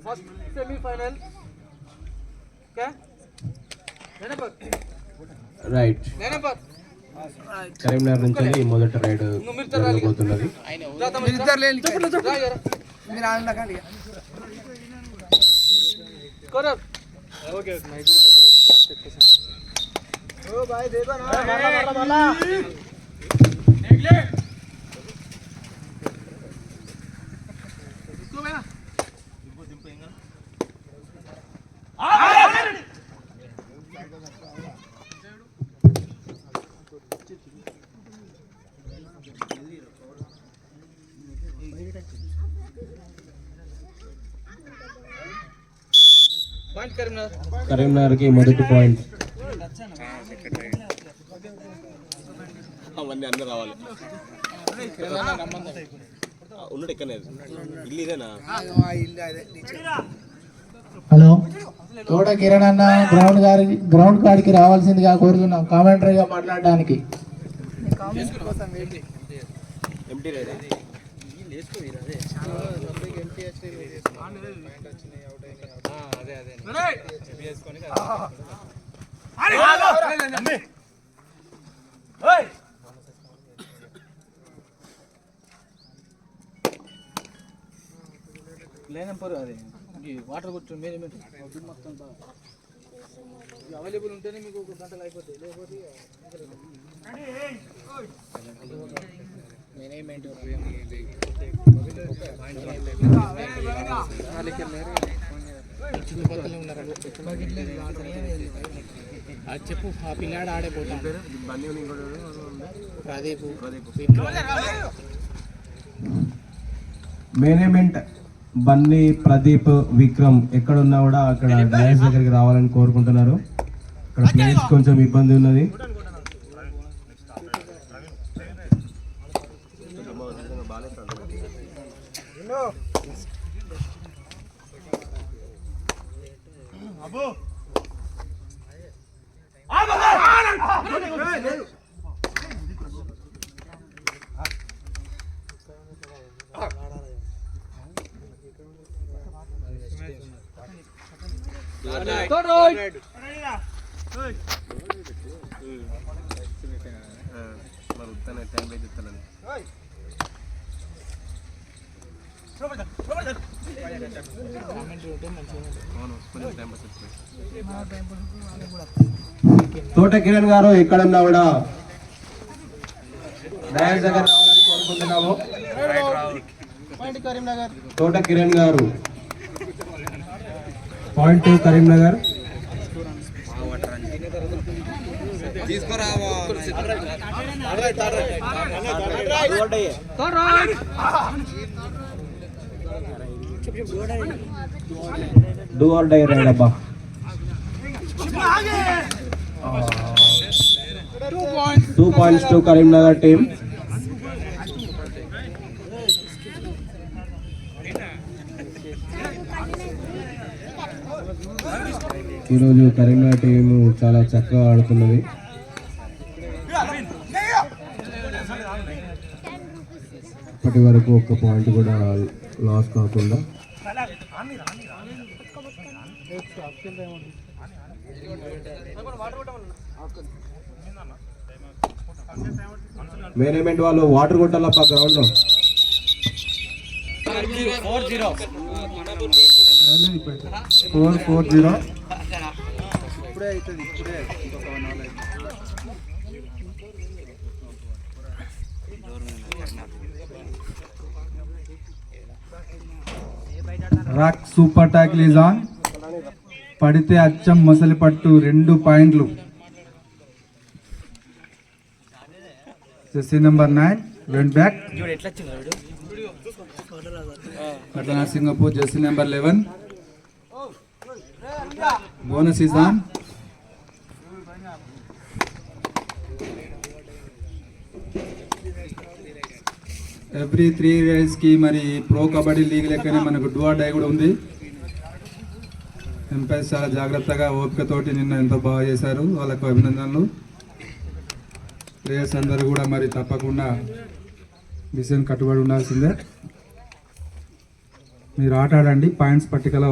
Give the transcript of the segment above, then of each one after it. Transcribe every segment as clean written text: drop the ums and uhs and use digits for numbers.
first semi-final. Okay. Right Karimnagar నుంచి మొదటి ride జరగబోతున్నది. Karimnagar కి మొదటి పాయింట్. అవన్నీ అందరూ రావాలి. ఉన్నాడు ఎక్కడనే ఇల్లు ఇదేనా? హలో, తోట కిరణ్ అన్న గ్రౌండ్ కాడికి రావాల్సిందిగా కోరుతున్నాం కామెంటరీగా మాట్లాడడానికి. ఎంటీ రైడ్ లేనంపరు అది వాటర్ కొట్టు మేనేజ్మెంట్ మొత్తం అవైలబుల్ ఉంటేనే మీకు ఒక గంటలు అయిపోతాయి, లేకపోతే మేనేజ్మెంట్ అది చెప్పు. ఆ పిల్లాడు ఆడేపోతాం. ప్రదీప్ మేనేజ్మెంట్ బన్నీ, ప్రదీప్, విక్రమ్ ఎక్కడున్నా కూడా అక్కడ డయాస్ దగ్గరికి రావాలని కోరుకుంటున్నారు. ఇక్కడ ప్లేస్ కొంచెం ఇబ్బంది ఉన్నది. తోట కిరణ్ గారు ఎక్కడున్నా కూడా డయాస్ దగ్గర రావాలని కోరుకుంటున్నాము. తోట కిరణ్ గారు point Karimnagar. Do or die raid అబ్బా. 2 points to కరీంనగర్ టీమ్. ఈరోజు కరీంనగర్ టీము చాలా చక్కగా ఆడుతున్నది. ఇప్పటి వరకు ఒక్క పాయింట్ కూడా లాస్ కాకుండా. మేనేజ్మెంట్ వాళ్ళు వాటర్ కొట్టాలప్ప గ్రౌండ్ లో. 4-0. Rock super tackle is on. పడితే అచ్చం మొసలి పట్టు 2 పాయింట్లు. Jersey number 9 went back. Patna Singapore jersey number 11. Bonus is on. Every 3 days కి మరి ప్రో కబడ్డీ లీగ్ లెక్కనే మనకు డూ ఆర్ డై కూడా ఉంది. ఎంపైర్స్ చాలా జాగ్రత్తగా ఓపికతోటి నిన్న ఎంతో బాగా చేశారు, వాళ్ళకు అభినందనలు. ప్లేయర్స్ అందరూ కూడా మరి తప్పకుండా మిషన్ కట్టుబడి ఉండాల్సిందే. మీరు ఆట ఆడండి. పాయింట్స్ పట్టికలో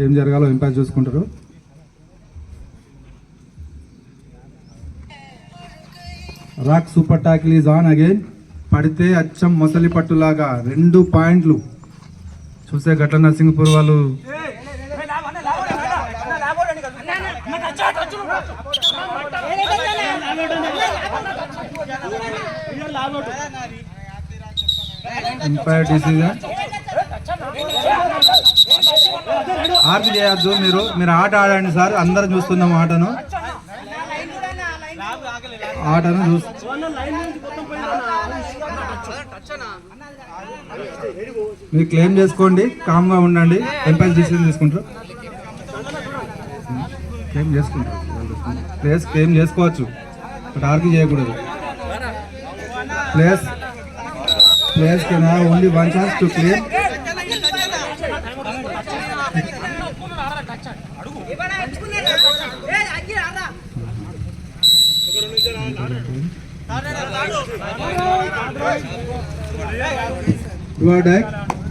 ఏం జరగాలో ఎంపైర్ చూసుకుంటారు. Rock super tackle is on again. పడితే అచ్చం మొసలి పట్టులాగా 2 పాయింట్లు. చూసే గట్ల నరసింగపూర్ వాళ్ళు ఎంపైర్ డిసిజన్. ఆర్తి చేయొద్దు, మీరు ఆట ఆడండి సార్. అందరం చూస్తున్నాం ఆటను మీరు క్లెయిమ్ చేసుకోండి, కామ్గా ఉండండి. ఎంపైర్ డిసిజన్ తీసుకుంటారు, క్లెయిమ్ చేసుకుంటారు. ప్లేస్ క్లెయిమ్ చేసుకోవచ్చు, బట్ ఆర్గ్యూ చేయకూడదు. Place can have only one chance to claim.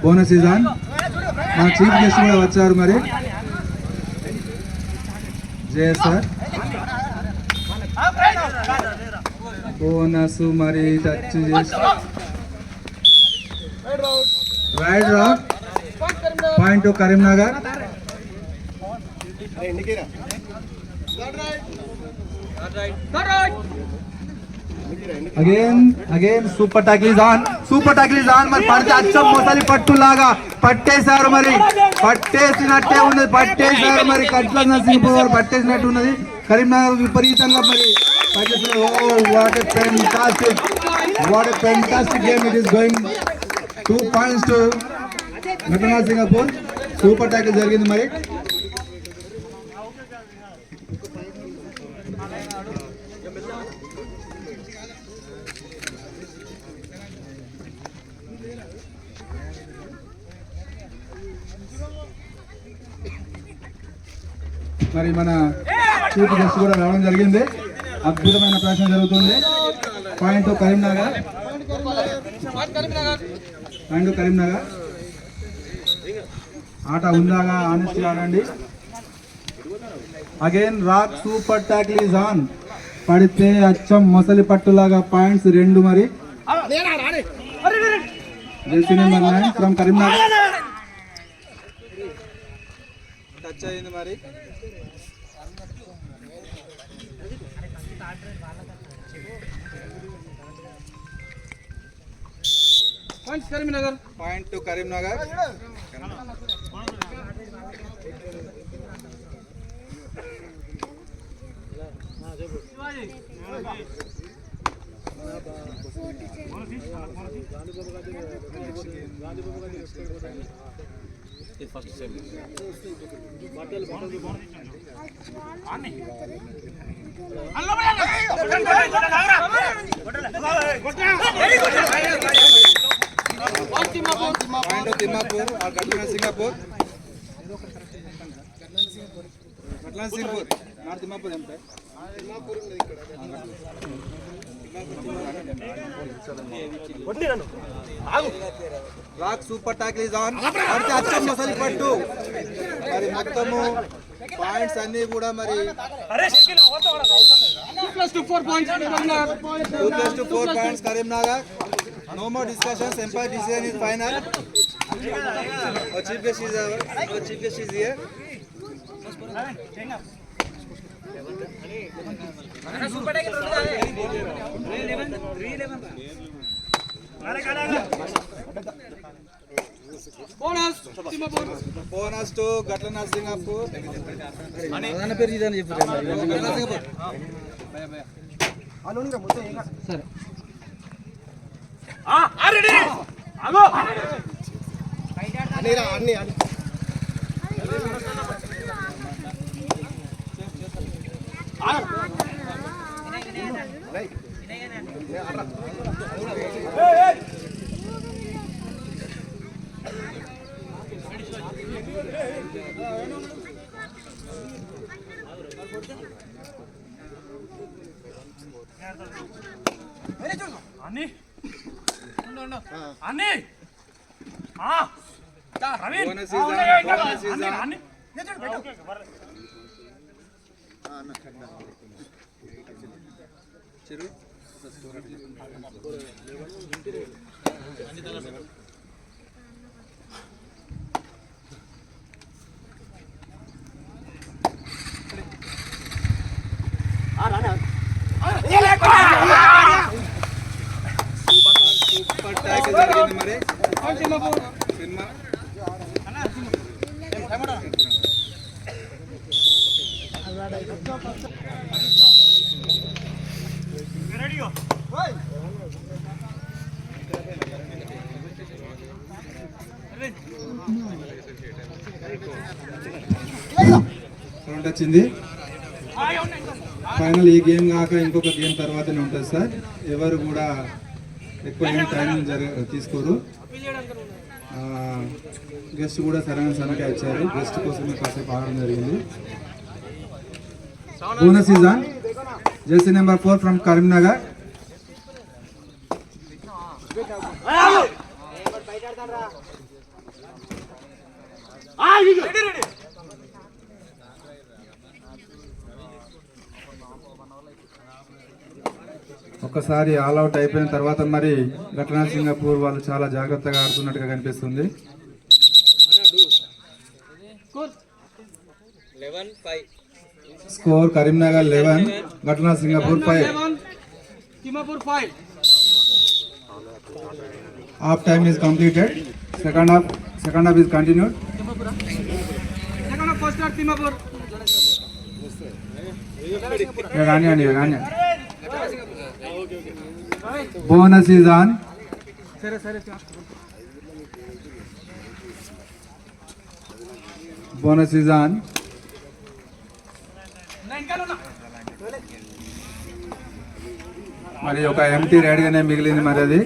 Bonus is on. మా చీఫ్ గెస్ట్ కూడా వచ్చారు మరి, జయ సార్. బోనస్ మరి టచ్ చేసి right rock. Point to Karimnagar. Again super tackle is on. మరి పడితే అచ్చం మొసలి పట్టులాగా పట్టేశారు. మరి పట్టేసినట్టే ఉన్నది, పట్టేశారు. మరి కట్ల నరసింహపూర్ వారు పట్టేసినట్టు ఉన్నది. కరీంనగర్ విపరీతంగా మరి పట్టేస్తున్నారు. What a fantastic game it is going. 2 points to ఘటనా సింగపూర్. సూపర్ టాకిల్ జరిగింది మరి. మరి మన చీఫ్ గెస్ట్ కూడా రావడం జరిగింది. అద్భుతమైన ప్రశ్న జరుగుతుంది. పాయింట్ కరీంనగర్. ఆట ఉందాగా ఆనెస్ట్గా ఆడండి. Again rock super tackle is on. పడితే అచ్చం మొసలి పట్టులాగా పాయింట్స్ 2 మరి. Jersey number 9 from Karimnagar. Touch అయింది మరి. Point to Karimnagar. ఫస్ట్ సెమ్ తిమ్మాపూర్ గట్ల Singapur. North Thimmapur umpire. Rock super tackle is on. అంటే అచ్చం మొసలి పట్టు. మరి మొత్తము పాయింట్స్ అన్ని కూడా మరి 2+4 points Karimnagar. No more discussions. Empire decision is final. Our chief guest is here. Bonus to Gatla Singapore. Bonus is on. Bonus is on. Chiru. Super tackle జరిగింది మరి సినిమా కౌంట్ వచ్చింది. ఫైనల్ ఈ గేమ్ కాక ఇంకొక game తర్వాతనే ఉంటుంది sir. ఎవరు కూడా ఎక్కువ ఏం టైం తీసుకోరు. గెస్ట్ కూడా సరైన సమయానికి వచ్చారు. గెస్ట్ కోసమే కాసేపు ఆడడం జరిగింది. Bonus is on. Jersey number 4 from Karimnagar. ఒకసారి ఆల్ అవుట్ అయిపోయిన తర్వాత మరి ఘటనా సింగపూర్ వాళ్ళు చాలా జాగ్రత్తగా ఆడుతున్నట్టుగా కనిపిస్తుంది. స్కోర్ కరీంనగర్ 11, ఘటనా Singapur 5. Half time is completed. Second half is continued. కానీ bonus is on. Bonus is on. మరి ఒక ఎంటీ రైడ్గానే మిగిలింది. మరి అది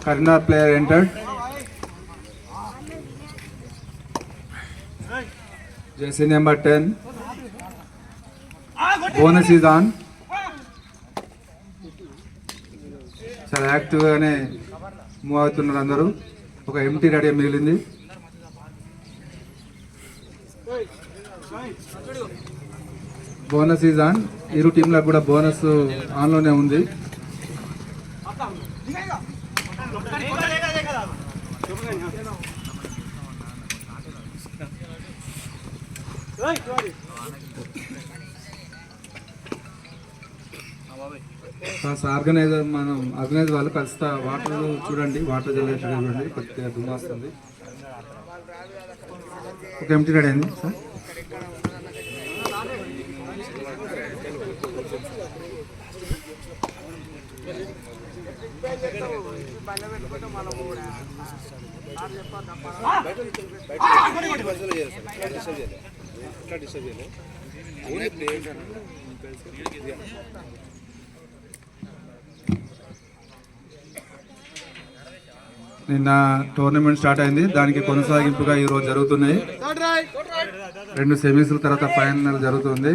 Karimnagar player entered. Jersey number 10. Bonus is on. చాలా యాక్టివ్గానే మూవ్ అవుతున్నారు అందరూ. ఒక ఎంటీ రెడీ మిగిలింది. Bonus is on. ఇరు టీంలకు కూడా బోనస్ ఆన్లోనే ఉంది. ఆర్గనైజర్ వాళ్ళు కాస్త వాటర్ చూడండి, వాటర్ జనరేటర్ చూడండి, కొద్దిగా దుమ్ము వస్తుంది. ఒక ఎంటీ రెడీ అయింది సార్. నిన్న టోర్నమెంట్ స్టార్ట్ అయింది. దానికి కొనసాగింపుగా ఈరోజు జరుగుతున్నాయి. 2 సెమీస్ తర్వాత ఫైనల్ జరుగుతుంది.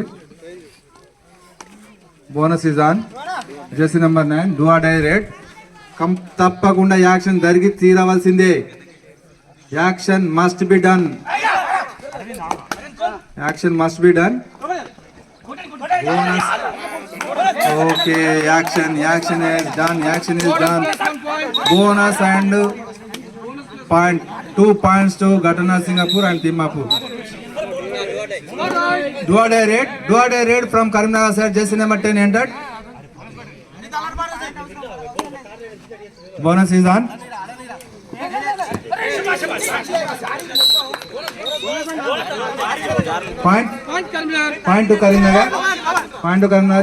Bonus is on. Jersey number 9 do or die raid. తప్పకుండా యాక్షన్ జరిగి తీరవలసిందే. Action must be done. Action must be done. Bonus. Okay, action is done. Bonus and point 2 points to Ghana Singapore and Dimapur. Do a raid from Karimnagar side. Jersey number 10 entered. Bonus is on. Point to Karimnagar.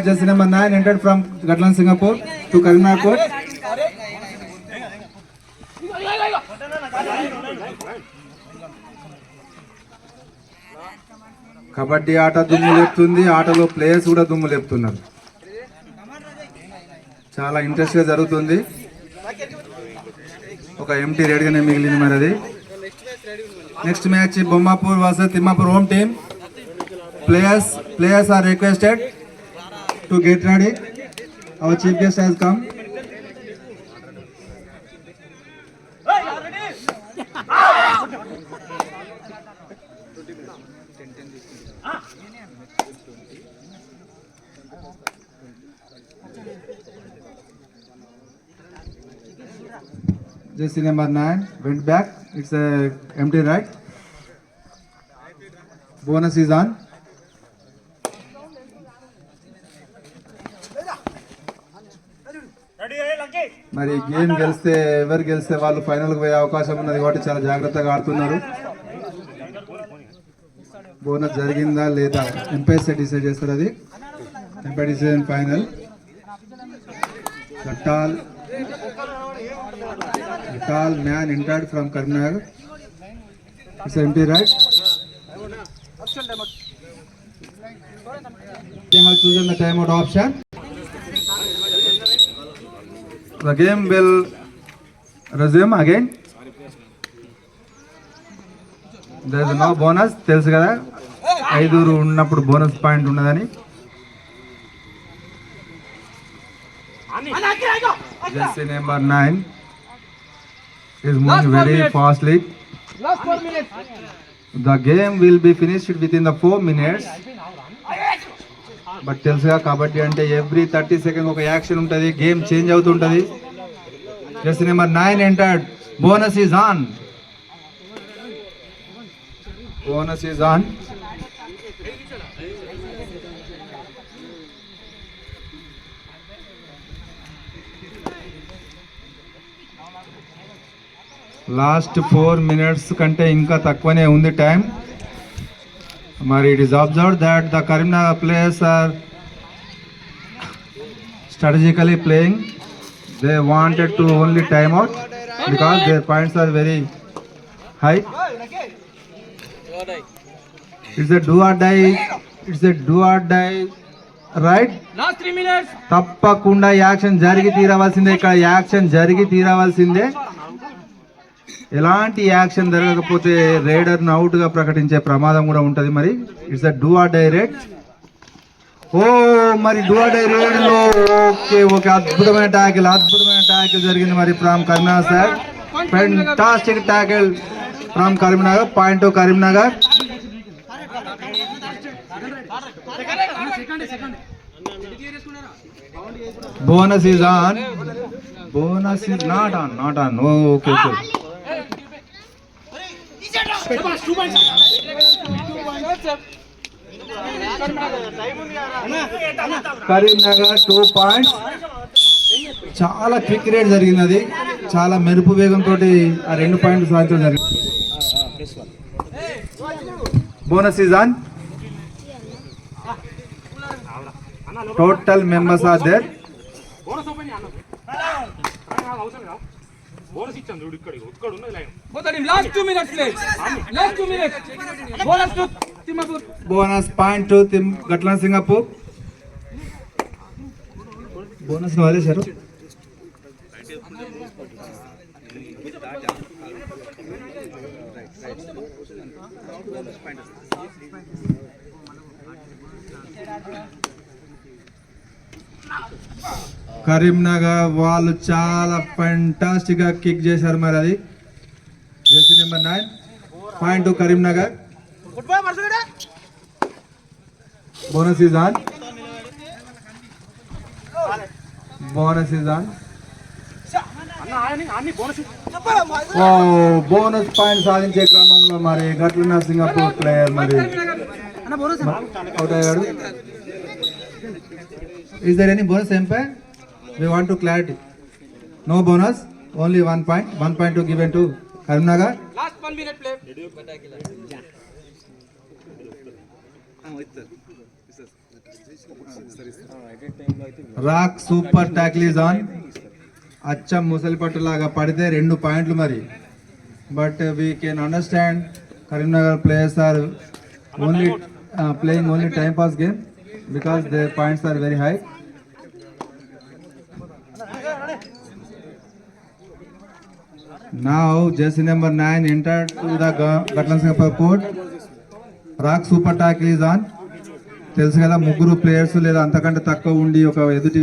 Jersey number 9 entered from Ghana Singapore to Karimnagar court. Kabaddi ఆట దుమ్ము లేపుతుంది. ఆటలో players కూడా దుమ్ము లేపుతున్నారు. చాలా interest గా జరుగుతుంది. ఒక empty రెడీగానే మిగిలింది మరి అది. Next match Bommapur versus Thimmapur home team. Players are requested to get ready. Our chief guest has come. Jersey number 9 went back. It's a empty right. Bonus is on. మరి గేమ్ గెలిస్తే ఎవరు గెలిస్తే వాళ్ళు ఫైనల్కి పోయే అవకాశం ఉన్నది కాబట్టి చాలా జాగ్రత్తగా ఆడుతున్నారు. బోనస్ జరిగిందా లేదా ఎంపైర్ డిసైడ్ చేస్తారు. అది umpire decision final. tall man entered from Karnataka. It's empty right. They have chosen the timeout option. The game will resume again. There is no bonus. తెలుసు కదా 5 ఉన్నప్పుడు బోనస్ పాయింట్ ఉన్నదని. Jersey number 9 is moving very fastly. Last 4 minutes. The game will be finished within the 4 minutes. But తెలుసుగా కబడ్డీ అంటే every 30 second ఒక action ఉంటుంది, game change అవుతుంటుంది. Jersey number 9 entered. Bonus is on. Bonus is on. Last 4 minutes కంటే ఇంకా తక్కువనే ఉంది time. మరి it is observed that the Karimnagar players are strategically playing. They wanted to only time out because their points are very high. It's a do or die. It's a do or die, right? Last 3 minutes. తప్పకుండా action జరిగి తీరవలసిందే. ఇక్కడ action జరిగి తీరవలసిందే. ఎలాంటి action జరగకపోతే రైడర్ను అవుట్గా ప్రకటించే ప్రమాదం కూడా ఉంటుంది. మరి it's a do or die raid. ఓ మరి డూ ఆర్ డై రేడ్లో ఓకే అద్భుతమైన ట్యాకిల్ జరిగింది మరి from Karimnagar sir. Fantastic tackle from Karimnagar. Point to Karimnagar. Bonus is on. Bonus is not on. Okay. Karimnagar 2 points. చాలా క్విక్ రేట్ జరిగింది. అది చాలా మెరుపు వేగంతో ఆ 2 పాయింట్లు సాధించడం జరిగింది. Bonus is on. Total members are there. Last 2 minutes play. Last 2 minutes. Bonus to Timapur. Bonus point to గట్ల సింగపూర్. బోనస్ వదిలేశారు. కరీంనగర్ వాళ్ళు చాలా ఫెంటాస్టిక్ గా కిక్ చేశారు. మరి అది Jersey number 9 point to Karimnagar. Bonus is on. Bonus point సాధించే క్రమంలో మరి గట్ల సింగపూర్ ప్లేయర్ మరి అవుట్ అయ్యాడు. Is there any bonus empire? We want to clarity. No bonus, only 1 point. 1 point to given to Karimnagar. Last 1 minute play. Rock super tackle is on. అచ్చం ముసలిపట్టు లాగా పడితే 2 పాయింట్లు మరి. But we can understand Karimnagar players are only playing only time pass game because their points are very high. Now jersey number 9 entered to the Gatland Singapore court. Rock super tackle is on. తెలుసు కదా ముగ్గురు players లేదా అంతకంటే తక్కువ ఉండి ఒక ఎదుటి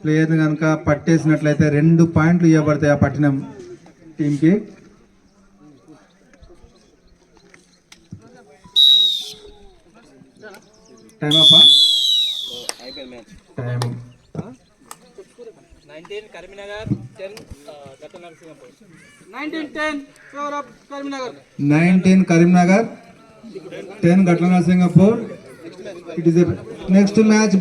ప్లేయర్ని కనుక పట్టేసినట్లయితే 2 పాయింట్లు ఇవ్వబడతాయి ఆ పట్టిన టీంకి. టైం అప్ప time 1910 favor of Karimnagar. 19 Karimnagar, 10 Gatla Narsingapur. It is a next match.